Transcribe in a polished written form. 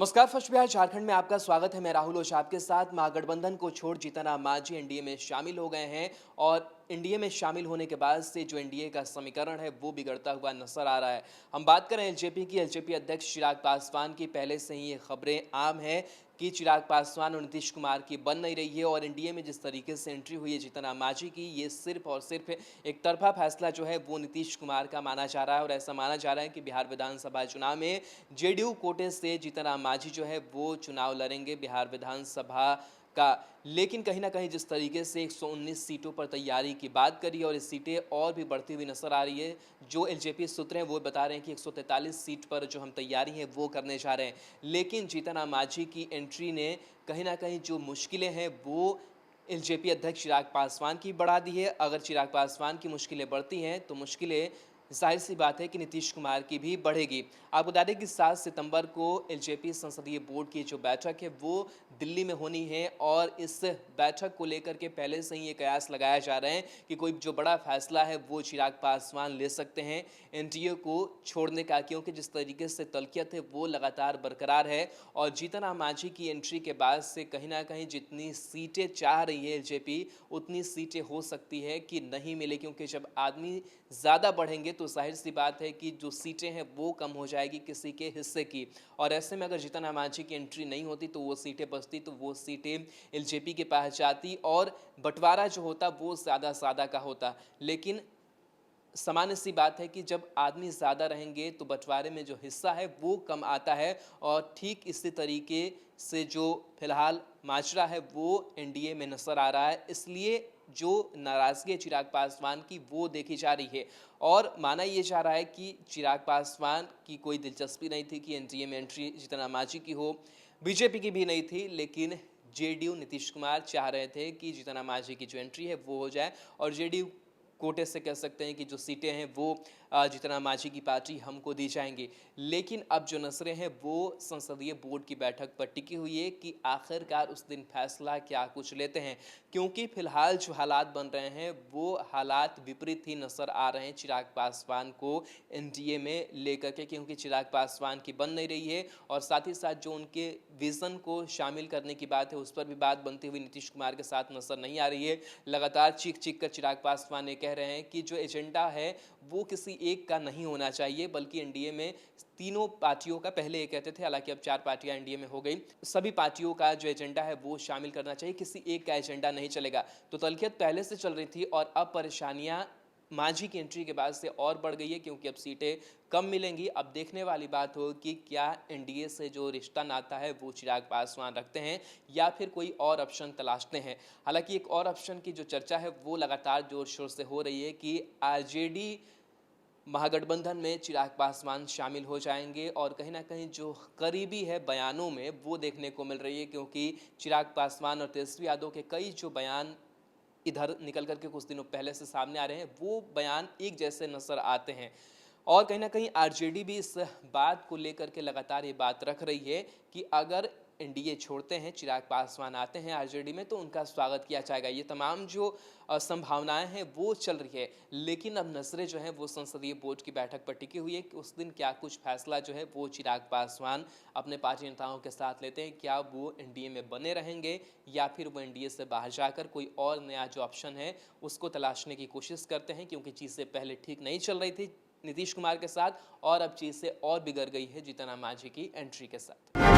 नमस्कार। फर्स्ट बिहार झारखंड में आपका स्वागत है। मैं राहुल ओझा आपके साथ। महागठबंधन को छोड़ जीतन राम मांझी एनडीए में शामिल हो गए हैं और एनडीए में शामिल होने के बाद से जो एनडीए का समीकरण है वो बिगड़ता हुआ नजर आ रहा है। हम बात करें एलजेपी की। एलजेपी अध्यक्ष चिराग पासवान की पहले से ही ये खबरें आम है कि चिराग पासवान और नीतीश कुमार की बन नहीं रही है और एनडीए में जिस तरीके से एंट्री हुई है जीतन राम मांझी की, ये सिर्फ और सिर्फ एक तरफा फैसला जो है वो नीतीश कुमार का माना जा रहा है। और ऐसा माना जा रहा है कि बिहार विधानसभा चुनाव में जेडीयू कोटे से जीतन राम मांझी जो है वो चुनाव लड़ेंगे बिहार विधानसभा का। लेकिन कहीं ना कहीं जिस तरीके से 119 सीटों पर तैयारी की बात करी और इस सीटें और भी बढ़ती हुई नजर आ रही है। जो एलजेपी सूत्र हैं वो बता रहे हैं कि 143 सीट पर जो हम तैयारी है वो करने जा रहे हैं। लेकिन जीतन राम मांझी की एंट्री ने कहीं ना कहीं जो मुश्किलें हैं वो एलजेपी अध्यक्ष चिराग पासवान की बढ़ा दी है। अगर चिराग पासवान की मुश्किलें बढ़ती हैं तो मुश्किलें जाहिर सी बात है कि नीतीश कुमार की भी बढ़ेगी। आपको बता दें कि 7 सितंबर को एलजेपी संसदीय बोर्ड की जो बैठक है वो दिल्ली में होनी है और इस बैठक को लेकर के पहले से ही ये कयास लगाया जा रहे हैं कि कोई जो बड़ा फैसला है वो चिराग पासवान ले सकते हैं एनडीए को छोड़ने का, क्योंकि जिस तरीके से तल्खियत है वो लगातार बरकरार है। और जीतन राम मांझी की एंट्री के बाद से कहीं ना कहीं जितनी सीटें चाह रही है एलजेपी उतनी सीटें हो सकती है कि नहीं मिले, क्योंकि जब आदमी ज़्यादा बढ़ेंगे तो जाहिर सी बात है कि जो सीटें हैं वो कम हो जाएगी किसी के हिस्से की। और ऐसे में अगर जीतन राम मांझी की एंट्री नहीं होती तो वो सीटें बचती, तो वो सीटें एलजेपी के पास जाती और बंटवारा जो होता वो ज़्यादा का होता। लेकिन सामान्य सी बात है कि जब आदमी ज़्यादा रहेंगे तो बंटवारे में जो हिस्सा है वो कम आता है। और ठीक इसी तरीके से जो फिलहाल माजरा है वो एनडीए में नजर आ रहा है। इसलिए जो नाराज़गी है चिराग पासवान की वो देखी जा रही है और माना ये जा रहा है कि चिराग पासवान की कोई दिलचस्पी नहीं थी कि एनडीए में एंट्री जीतन राम मांझी की हो, बीजेपी की भी नहीं थी। लेकिन जेडीयू नीतीश कुमार चाह रहे थे कि जीतन राम मांझी की जो एंट्री है वो हो जाए और जेडीयू कोटे से कह सकते हैं कि जो सीटें हैं वो जीतन राम मांझी की पार्टी हमको दी जाएंगी। लेकिन अब जो नजरें हैं वो संसदीय बोर्ड की बैठक पर टिकी हुई है कि आखिरकार उस दिन फैसला क्या कुछ लेते हैं, क्योंकि फिलहाल जो हालात बन रहे हैं वो हालात विपरीत ही नजर आ रहे हैं चिराग पासवान को एनडीए में लेकर के, क्योंकि चिराग पासवान की बन नहीं रही है और साथ ही साथ जो उनके विजन को शामिल करने की बात है उस पर भी बात बनती हुई नीतीश कुमार के साथ नजर नहीं आ रही है। लगातार चीख कर चिराग पासवान ने कह रहे हैं कि जो एजेंडा है वो किसी एक का नहीं होना चाहिए, बल्कि एनडीए में तीनों पार्टियों का, पहले ये कहते थे हालांकि अब 4 पार्टियां एनडीए में हो गई, सभी पार्टियों का जो एजेंडा है वो शामिल करना चाहिए, किसी एक का एजेंडा नहीं चलेगा। तो तल्खियत पहले से चल रही थी और अब परेशानियां मांझी की एंट्री के बाद से और बढ़ गई है, क्योंकि अब सीटें कम मिलेंगी। अब देखने वाली बात हो कि क्या एनडीए से जो रिश्ता नाता है वो चिराग पासवान रखते हैं या फिर कोई और ऑप्शन तलाशते हैं। हालांकि एक और ऑप्शन की जो चर्चा है वो लगातार जोर शोर से हो रही है कि आरजेडी महागठबंधन में चिराग पासवान शामिल हो जाएंगे और कहीं ना कहीं जो करीबी है बयानों में वो देखने को मिल रही है, क्योंकि चिराग पासवान और तेजस्वी यादव के कई जो बयान इधर निकल करके कुछ दिनों पहले से सामने आ रहे हैं वो बयान एक जैसे नजर आते हैं। और कहीं ना कहीं आरजेडी भी इस बात को लेकर के लगातार ये बात रख रही है कि अगर एनडीए छोड़ते हैं, चिराग पासवान आते हैं आरजेडी में तो उनका स्वागत किया जाएगा। ये तमाम जो संभावनाएं हैं वो चल रही है। लेकिन अब नजरें जो हैं वो संसदीय बोर्ड की बैठक पर टिकी हुई है कि उस दिन क्या कुछ फैसला जो है वो चिराग पासवान अपने पार्टी नेताओं के साथ लेते हैं। क्या वो एनडीए में बने रहेंगे या फिर वो एनडीए से बाहर जाकर कोई और नया जो ऑप्शन है उसको तलाशने की कोशिश करते हैं, क्योंकि चीज़ें पहले ठीक नहीं चल रही थी नीतीश कुमार के साथ और अब चीज़ें और बिगड़ गई है जीतन राम मांझी की एंट्री के साथ।